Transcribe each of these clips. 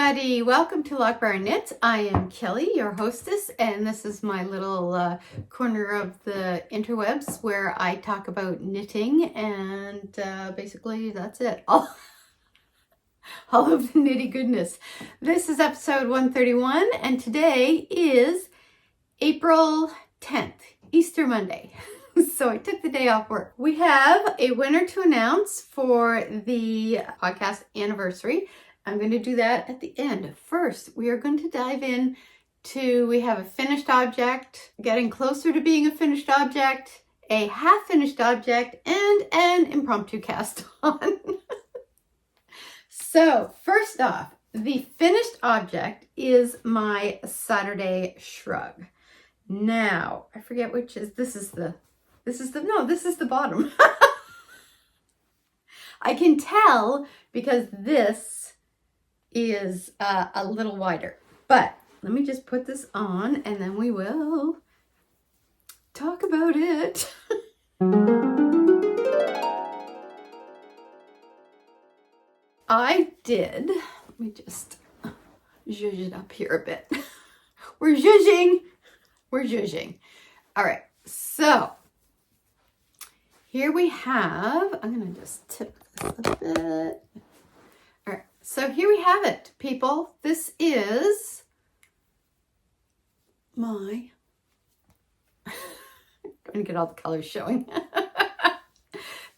everybody, welcome to Loch Briar Knits. I am Kelly, your hostess, and this is my little corner of the interwebs where I talk about knitting, and basically that's it. All of the nitty goodness. This is episode 131, and today is April 10th, Easter Monday. So I took the day off work. We have a winner to announce for the podcast anniversary. I'm going to do that at the end. First, we are going to dive in to, we have a finished object, getting closer to being a finished object, a half finished object, and an impromptu cast on. So first off, the finished object is my Saturday shrug. Now, I forget which is, this is the bottom. I can tell because this is a little wider, but let me just put this on and then we will talk about it. Let me just zhuzh it up here a bit. We're zhuzhing. All right, so here we have, I'm gonna just tip this a bit. All right, so here we have it, people. This is my, I'm going to get all the colors showing.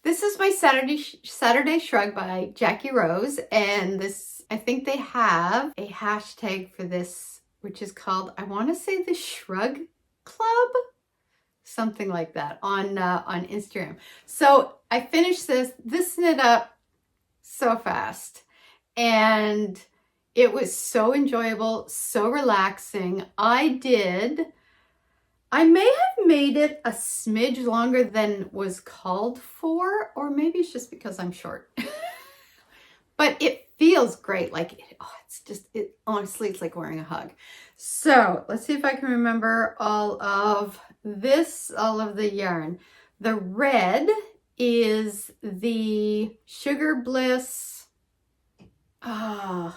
This is my Saturday Shrug by Jackie Rose, and this, I think they have a hashtag for this, which is called, I want to say the Shrug Club, something like that on Instagram. So I finished this knit up so fast, and it was so enjoyable, so relaxing. I may have made it a smidge longer than was called for, or maybe it's just because I'm short. But it feels great. Like, honestly, it's like wearing a hug. So let's see if I can remember all of the yarn. The red is the Sugar Bliss. I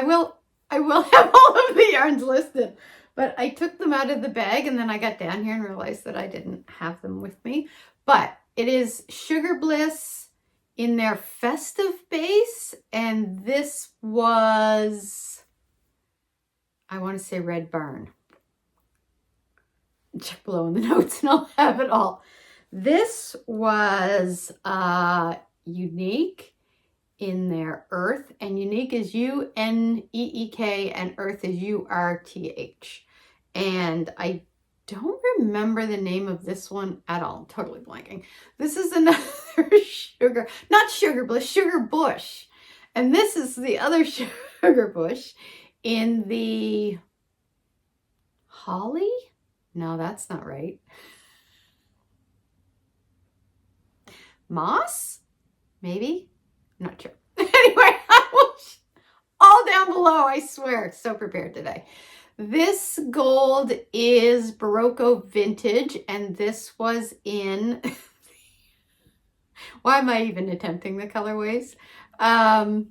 will have all of the yarns listed, but I took them out of the bag and then I got down here and realized that I didn't have them with me. But it is Sugar Bliss in their festive base, and this was, I want to say Red Barn. Check below in the notes and I'll have it all. This was Unique in their Urth, and Unique is U-N-E-E-K and Urth is U-R-T-H. And I don't remember the name of this one at all. I'm totally blanking. This is another Sugar Bush. And this is the other Sugar Bush in the Holly? No, that's not right. Moss? Maybe? I'm not sure. Anyway, I will all down below, I swear. So prepared today. This gold is Berocco Vintage, and this was in, why am I even attempting the colorways? I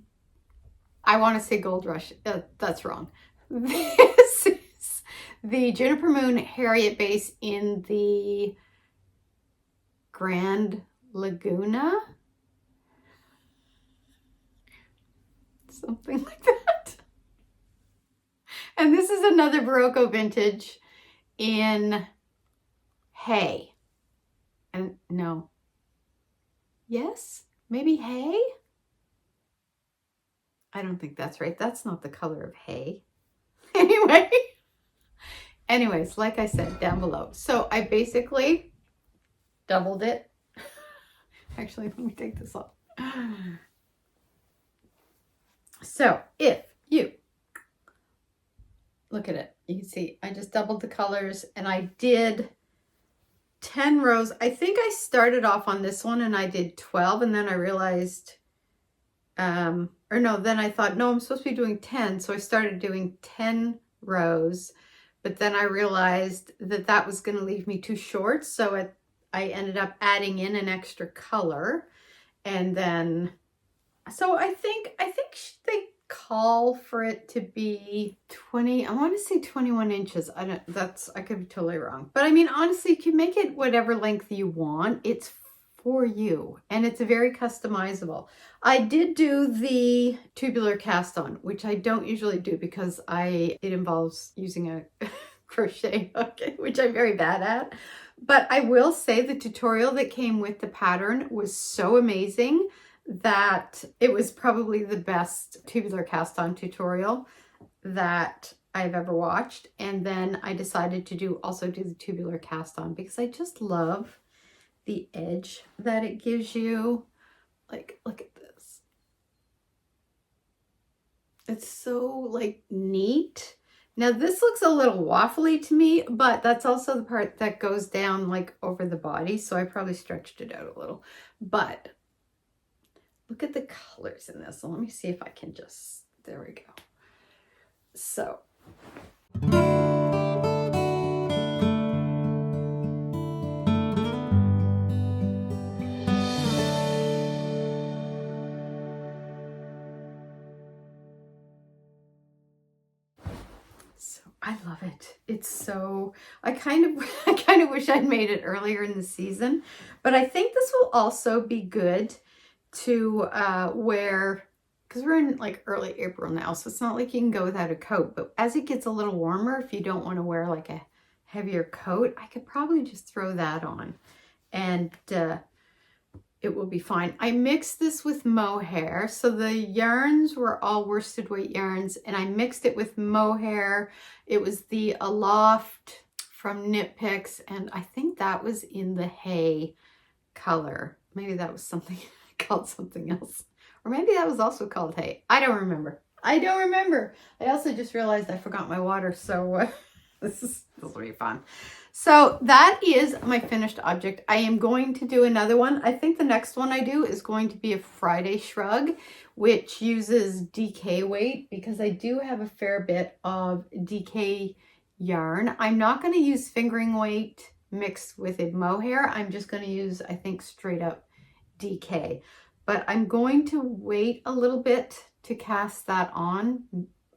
want to say Gold Rush. That's wrong. This is the Juniper Moon Herriott base in the Grand Laguna. Something like that. And this is another Berocco Vintage in Hay. And no. Yes? Maybe Hay? I don't think that's right. That's not the color of hay. Anyways, like I said, down below. So I basically doubled it. Actually, let me take this off. So if you look at it, you can see I just doubled the colors, and I did 10 rows. I think I started off on this one and I did 12, and then I realized, then I thought, no, I'm supposed to be doing 10. So I started doing 10 rows, but then I realized that that was going to leave me too short. So I ended up adding in an extra color, and then So I think they call for it to be 20, I want to say 21 inches. I could be totally wrong. But I mean, honestly, you can make it whatever length you want. It's for you, and it's very customizable. I did do the tubular cast on, which I don't usually do because it involves using a crochet hook, which I'm very bad at. But I will say the tutorial that came with the pattern was so amazing that it was probably the best tubular cast on tutorial that I've ever watched. And then I decided to also do the tubular cast on because I just love the edge that it gives you. Like, look at this. It's so like neat. Now this looks a little waffly to me, but that's also the part that goes down like over the body. So I probably stretched it out a little, but look at the colors in this. So let me see if I can just, there we go. So. I love it. It's so, I kind of wish I'd made it earlier in the season, but I think this will also be good to wear, because we're in like early April now, so it's not like you can go without a coat, but as it gets a little warmer, if you don't want to wear like a heavier coat, I could probably just throw that on and it will be fine. I mixed this with mohair. So the yarns were all worsted weight yarns and I mixed it with mohair. It was the Aloft from Knit Picks, and I think that was in the hay color. Maybe that was something called something else. Or maybe that was also called hay. I don't remember. I also just realized I forgot my water, so this will be fun. So that is my finished object. I am going to do another one. I think the next one I do is going to be a Friday shrug, which uses DK weight because I do have a fair bit of DK yarn. I'm not going to use fingering weight mixed with a mohair. I'm just going to use, I think, straight up DK. But I'm going to wait a little bit to cast that on,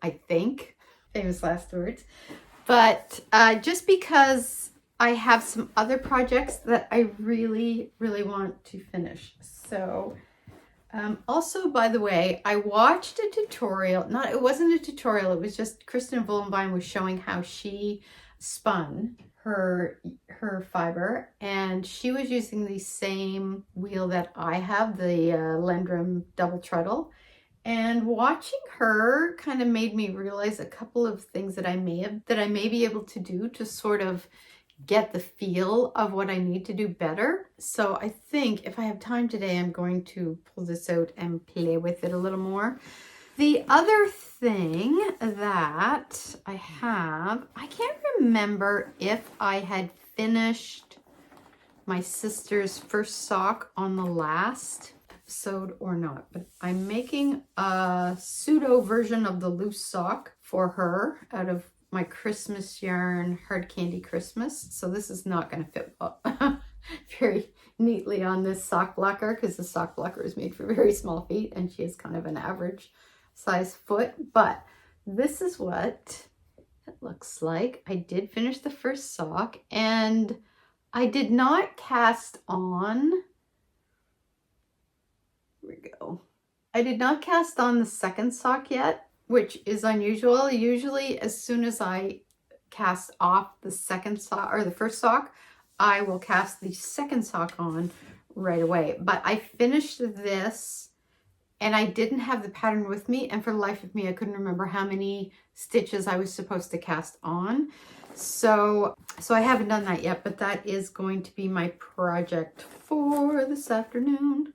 I think. Famous last words. But just because I have some other projects that I really, really want to finish. So also, by the way, I watched a tutorial. It wasn't a tutorial. It was just Kristen Vollenbein was showing how she spun her fiber. And she was using the same wheel that I have, the Lendrum double treadle. And watching her kind of made me realize a couple of things that I may be able to do to sort of get the feel of what I need to do better. So I think if I have time today, I'm going to pull this out and play with it a little more. The other thing that I have, I can't remember if I had finished my sister's first sock on the last episode or not, but I'm making a pseudo version of the loose sock for her out of my Christmas yarn, Hard Candy Christmas. So this is not going to fit very neatly on this sock blocker because the sock blocker is made for very small feet and she has kind of an average size foot. But this is what it looks like. I did finish the first sock and I did not cast on. Here we go. I did not cast on the second sock yet, which is unusual. Usually as soon as I cast off the second sock or the first sock, I will cast the second sock on right away. But I finished this and I didn't have the pattern with me, and for the life of me, I couldn't remember how many stitches I was supposed to cast on. So I haven't done that yet, but that is going to be my project for this afternoon.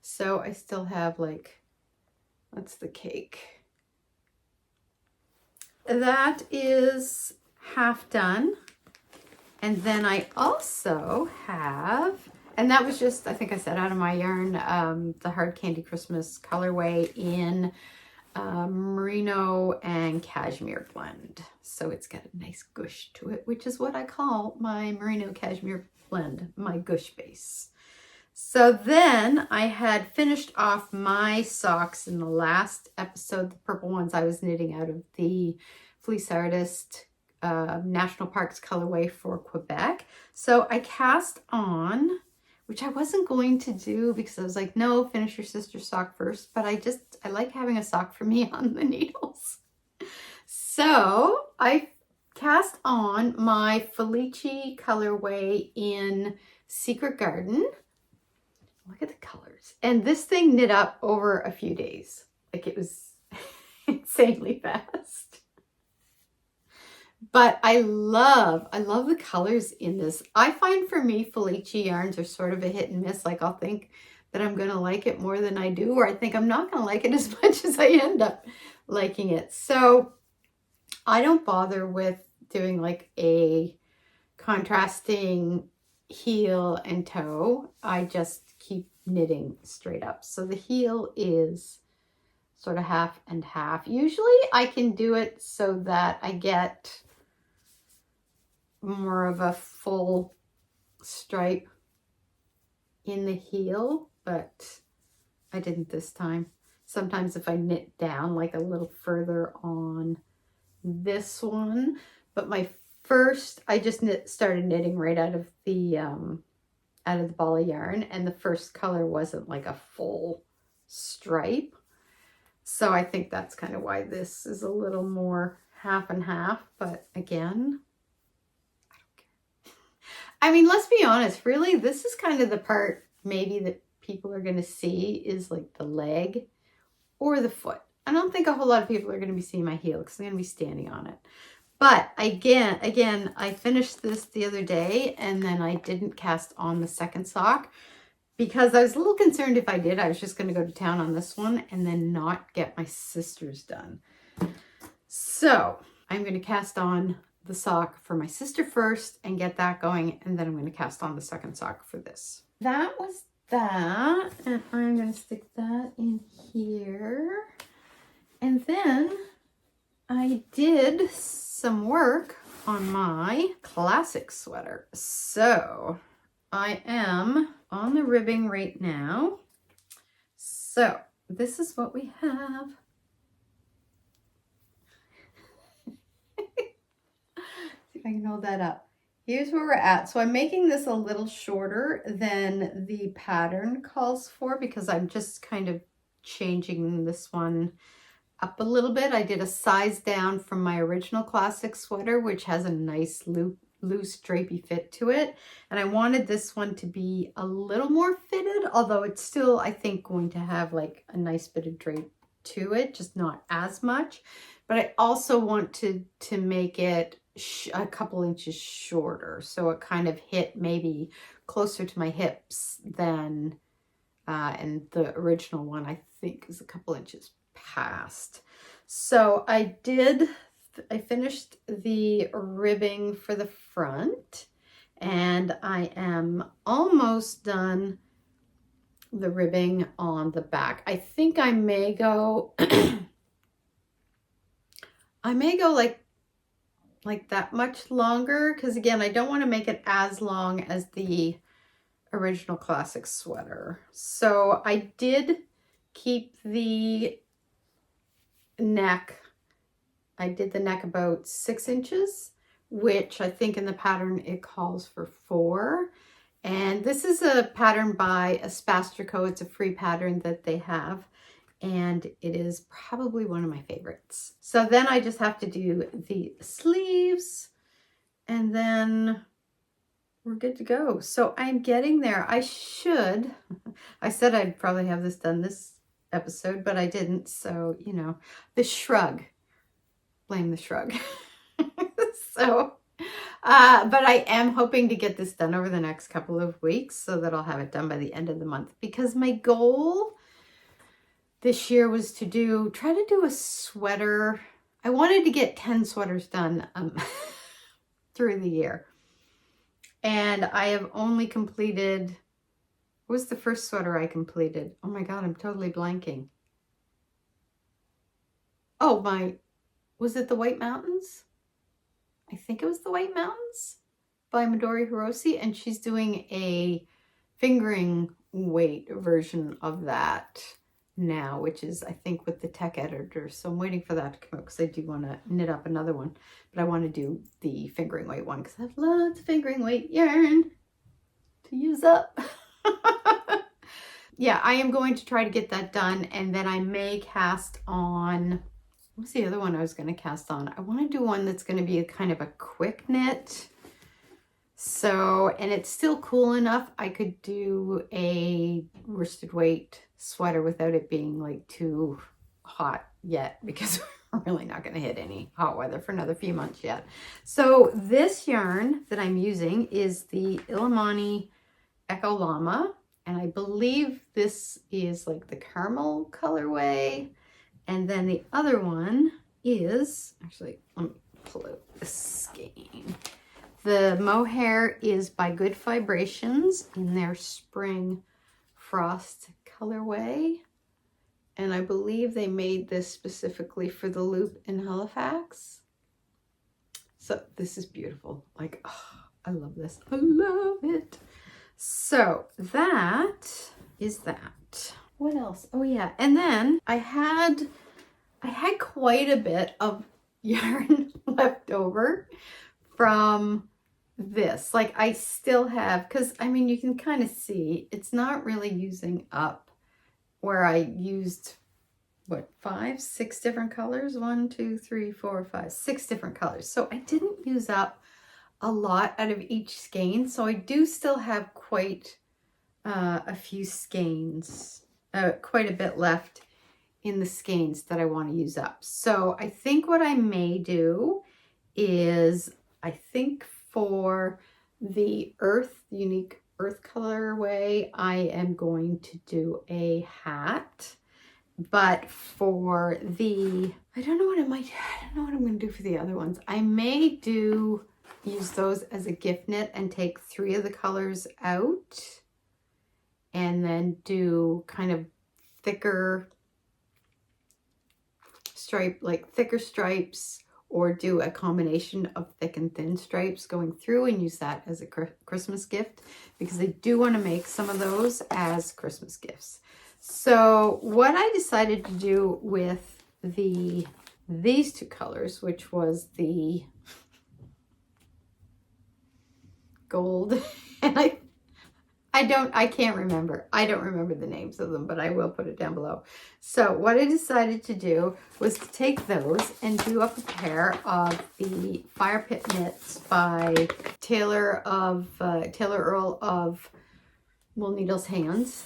So I still have like, that's the cake. That is half done. And then I also have, and that was just, I think I said out of my yarn, the Hard Candy Christmas colorway in merino and cashmere blend. So it's got a nice gush to it, which is what I call my merino cashmere blend, my gush base. So then I had finished off my socks in the last episode, the purple ones I was knitting out of the Fleece Artist National Parks colorway for Quebec. So I cast on, which I wasn't going to do because I was like, no, finish your sister's sock first. But I like having a sock for me on the needles. So I cast on my Felici colorway in Secret Garden. Look at the colors. And this thing knit up over a few days. Like, it was insanely fast. But I love the colors in this. I find for me, Felici yarns are sort of a hit and miss. Like, I'll think that I'm going to like it more than I do, or I think I'm not going to like it as much as I end up liking it. So I don't bother with doing like a contrasting heel and toe. I just keep knitting straight up. So the heel is sort of half and half. Usually I can do it so that I get more of a full stripe in the heel, but I didn't this time. Sometimes if I knit down like a little further on this one, but I just started knitting right out of the ball of yarn, and the first color wasn't like a full stripe. So I think that's kind of why this is a little more half and half, but again, I don't care. I mean, let's be honest, really, this is kind of the part maybe that people are going to see is like the leg or the foot. I don't think a whole lot of people are going to be seeing my heel because I'm going to be standing on it. But again, I finished this the other day and then I didn't cast on the second sock because I was a little concerned if I did. I was just going to go to town on this one and then not get my sister's done. So I'm going to cast on the sock for my sister first and get that going. And then I'm going to cast on the second sock for this. That was that. And I'm going to stick that in here. And then I did some work on my classic sweater. So I am on the ribbing right now. So this is what we have. See if I can hold that up. Here's where we're at. So I'm making this a little shorter than the pattern calls for because I'm just kind of changing this one up a little bit. I did a size down from my original classic sweater, which has a nice loose drapey fit to it. And I wanted this one to be a little more fitted, although it's still, I think, going to have like a nice bit of drape to it, just not as much. But I also want to make it a couple inches shorter, so it kind of hit maybe closer to my hips than, and the original one I think is a couple inches past. So I finished the ribbing for the front and I am almost done the ribbing on the back. I think I may go I may go like that much longer because again, I don't want to make it as long as the original classic sweater. So I did keep the neck. I did the neck about 6 inches, which I think in the pattern it calls for 4. And this is a pattern by Espace Tricot. It's a free pattern that they have, and it is probably one of my favorites. So then I just have to do the sleeves, and then we're good to go. So I'm getting there. I said I'd probably have this done this episode, but I didn't. So, you know, the shrug. Blame the shrug. So, but I am hoping to get this done over the next couple of weeks so that I'll have it done by the end of the month, because my goal this year was to try to do a sweater. I wanted to get 10 sweaters done through the year. And I have only completed, what was the first sweater I completed? Oh my God, I'm totally blanking. Oh, was it the White Mountains? I think it was the White Mountains by Midori Hirose, and she's doing a fingering weight version of that now, which is I think with the tech editor. So I'm waiting for that to come out because I do want to knit up another one, but I want to do the fingering weight one because I have lots of fingering weight yarn to use up. Yeah, I am going to try to get that done, and then I may cast on, what's the other one I was going to cast on? I want to do one that's going to be a kind of a quick knit. So, and it's still cool enough. I could do a worsted weight sweater without it being like too hot yet, because we're really not going to hit any hot weather for another few months yet. So this yarn that I'm using is the Illimani Echo Llama. And I believe this is like the caramel colorway. And then the other one is, actually, let me pull out the skein. The mohair is by Good Fibrations in their Spring Frost colorway. And I believe they made this specifically for the loop in Halifax. So this is beautiful. Like, oh, I love this. I love it. So that is that. What else? Oh yeah, and then I had quite a bit of yarn left over from this. Like I still have, because I mean you can kind of see it's not really using up where I used what, 5, 6 different colors. 1, 2, 3, 4, 5, 6 different colors. So I didn't use up a lot out of each skein, so I do still have quite a few skeins, quite a bit left in the skeins that I want to use up. So I think what I may do is, I think for the Urth, unique Urth colorway, I am going to do a hat. But for the, I don't know what I'm going to do for the other ones. I may use those as a gift knit and take 3 of the colors out and then do kind of thicker stripe, like thicker stripes, or do a combination of thick and thin stripes going through and use that as a Christmas gift, because I do want to make some of those as Christmas gifts. So what I decided to do with these 2 colors, which was the gold, and I can't remember. I don't remember the names of them, but I will put it down below. So what I decided to do was to take those and do up a pair of the Fire Pit Knits by Taylor Earl of Wool Needles Hands.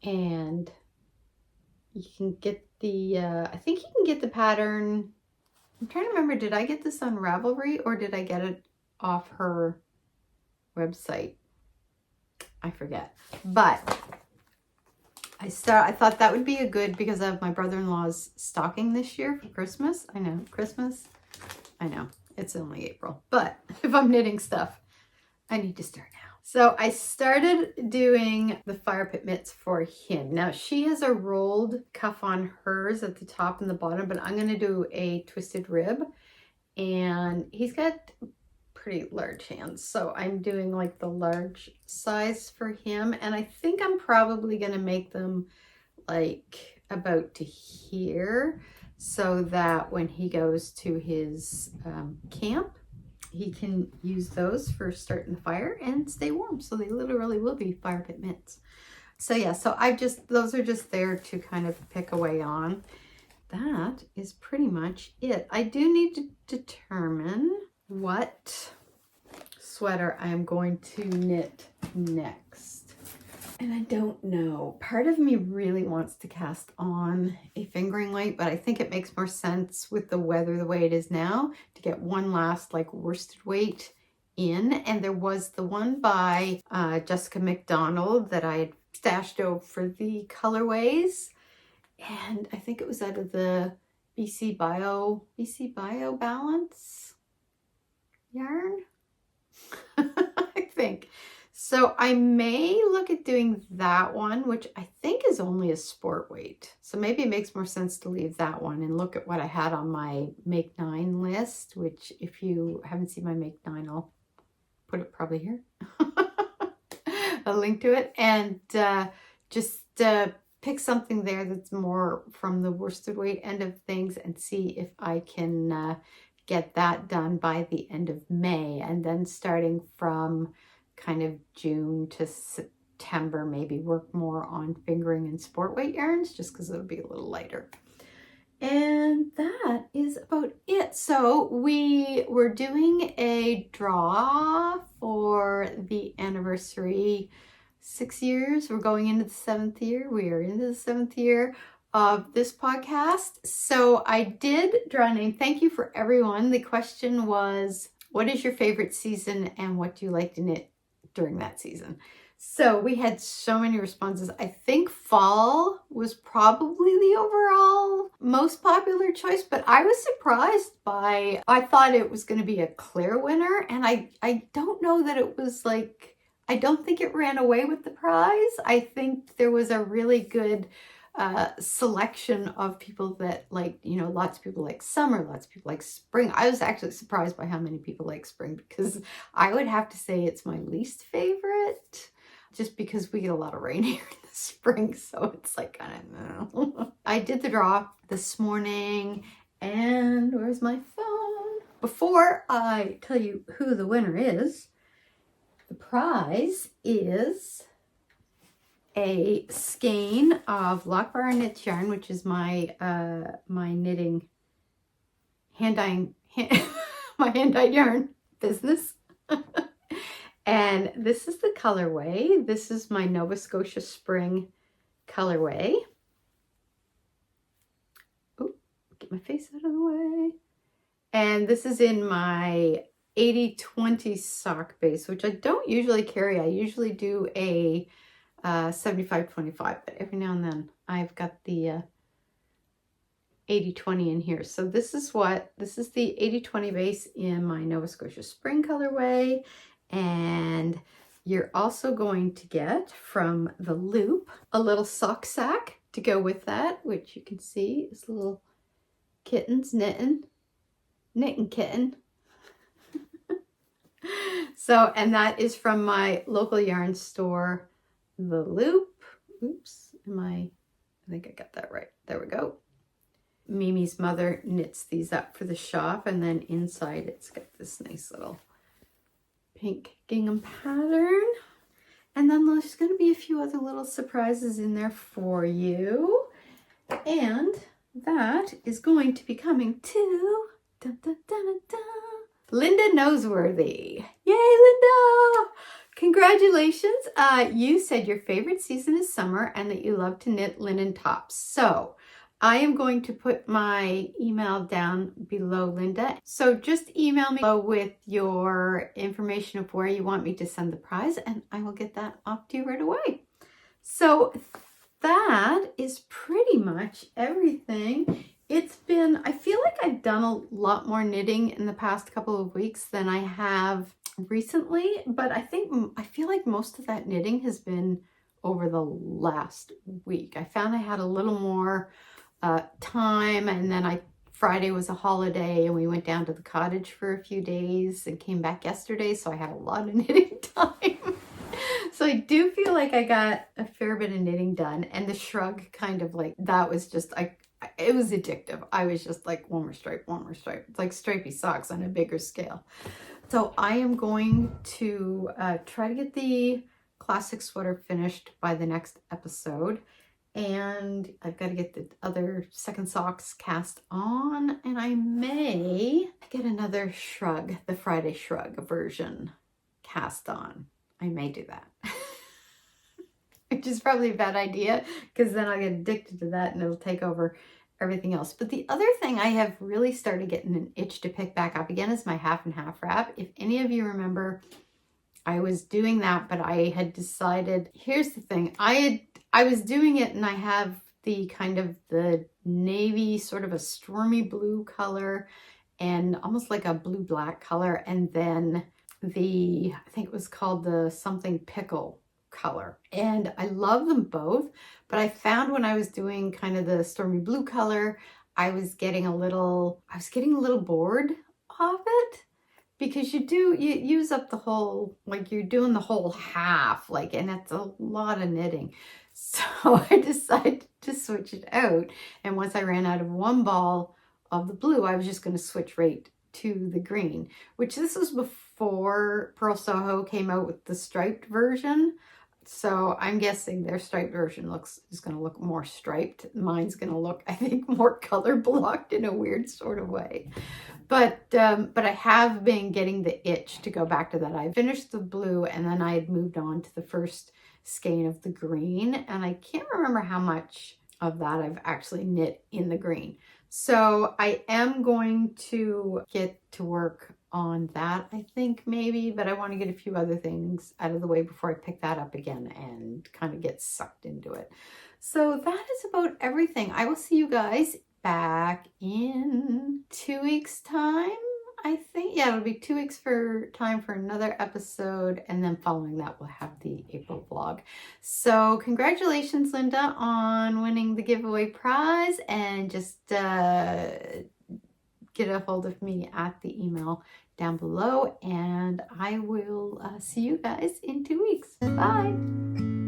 And you can get the, I think you can get the pattern. I'm trying to remember, did I get this on Ravelry or did I get it off her website? I forget. But I thought that would be a good, because of my brother-in-law's stocking this year for Christmas. I know, Christmas. I know, it's only April. But if I'm knitting stuff, I need to start now. So I started doing the Fire Pit Mitts for him. Now she has a rolled cuff on hers at the top and the bottom, but I'm going to do a twisted rib. And he's got pretty large hands, so I'm doing like the large size for him, and I think I'm probably going to make them like about to here, so that when he goes to his camp, he can use those for starting the fire and stay warm. So they literally will be Fire Pit Mitts. So yeah, so those are just there to kind of pick away on. That is pretty much it. I do need to determine what sweater I am going to knit next. And I don't know. Part of me really wants to cast on a fingering weight, but I think it makes more sense with the weather the way it is now to get one last like worsted weight in. And there was the one by Jessica McDonald that I had stashed over for the colorways. And I think it was out of the BC Bio Balance yarn, I think. So I may look at doing that one, which I think is only a sport weight. So maybe it makes more sense to leave that one and look at what I had on my Make 9 list, which if you haven't seen my Make 9, I'll put it probably here. a link to it, and just pick something there that's more from the worsted weight end of things and see if I can get that done by the end of May, and then starting from kind of June to September, maybe work more on fingering and sport weight yarns, just because it'll be a little lighter. And that is about it. So we were doing a draw for the anniversary, 6 years. We're going into the 7th year. We are into the 7th year of this podcast. So I did draw a name. Thank you for everyone. The question was, what is your favorite season and what do you like to knit during that season? So we had so many responses. I think fall was probably the overall most popular choice, but I was surprised by, I thought it was going to be a clear winner, and I don't know that it was like, I don't think it ran away with the prize. I think there was a really good selection of people that like, you know, lots of people like summer, lots of people like spring. I was actually surprised by how many people like spring, because I would have to say it's my least favorite, just because we get a lot of rain here in the spring, so it's like, I don't know. I did the draw this morning, and where's my phone? Before I tell you who the winner is, the prize is a skein of Loch Briar Knits yarn, which is my my knitting my hand-dyed yarn business. And this is the colorway. This is my Nova Scotia Spring colorway. Oh, get my face out of the way. And this is in my 80-20 sock base, which I don't usually carry. I usually do a 75-25, but every now and then I've got the 80-20 in here. So this is the 80-20 base in my Nova Scotia Spring colorway. And you're also going to get from the Loop a little sock sack to go with that, which you can see is little kittens knitting kitten. So, and that is from my local yarn store, the Loop. Oops, I think I got that right. There we go. Mimi's mother knits these up for the shop, and then inside it's got this nice little pink gingham pattern. And then there's going to be a few other little surprises in there for you. And that is going to be coming to dun, dun, dun, dun, dun, Linda Noseworthy. Yay, Linda! Congratulations. You said your favorite season is summer and that you love to knit linen tops. So I am going to put my email down below, Linda. So just email me with your information of where you want me to send the prize, and I will get that off to you right away. So that is pretty much everything. It's been, I feel like I've done a lot more knitting in the past couple of weeks than I have recently, but I feel like most of that knitting has been over the last week. I found I had a little more time, and then Friday was a holiday and we went down to the cottage for a few days and came back yesterday, so I had a lot of knitting time. So I do feel like I got a fair bit of knitting done, and the Shrug kind of like, that was just, it was addictive. I was just like, one more stripe, one more stripe. It's like stripy socks on a bigger scale. So I am going to try to get the classic sweater finished by the next episode. And I've got to get the other second socks cast on, and I may get another Shrug, the Friday Shrug version cast on. I may do that. Which is probably a bad idea, because then I'll get addicted to that and it'll take over everything else. But the other thing I have really started getting an itch to pick back up again is my half and half wrap. If any of you remember, I was doing that, but I had decided, here's the thing, I was doing it, and I have the kind of the navy, sort of a stormy blue color and almost like a blue black color, and then I think it was called the something pickle color. And I love them both, but I found when I was doing kind of the stormy blue color, I was getting a little bored of it. because you use up the whole, like you're doing the whole half, like, and that's a lot of knitting. So I decided to switch it out. And once I ran out of one ball of the blue, I was just going to switch right to the green, which this was before Purl Soho came out with the striped version. So I'm guessing their striped version is going to look more striped. Mine's going to look, I think, more color blocked in a weird sort of way. But I have been getting the itch to go back to that. I finished the blue and then I had moved on to the first skein of the green, and I can't remember how much of that I've actually knit in the green. So I am going to get to work on that, I think, maybe, but I want to get a few other things out of the way before I pick that up again and kind of get sucked into it. So that is about everything. I will see you guys back in 2 weeks' time, I think. Yeah, it'll be 2 weeks for another episode, and then following that we'll have the April vlog. So congratulations, Linda, on winning the giveaway prize, and just get a hold of me at the email down below, and I will see you guys in 2 weeks. Bye.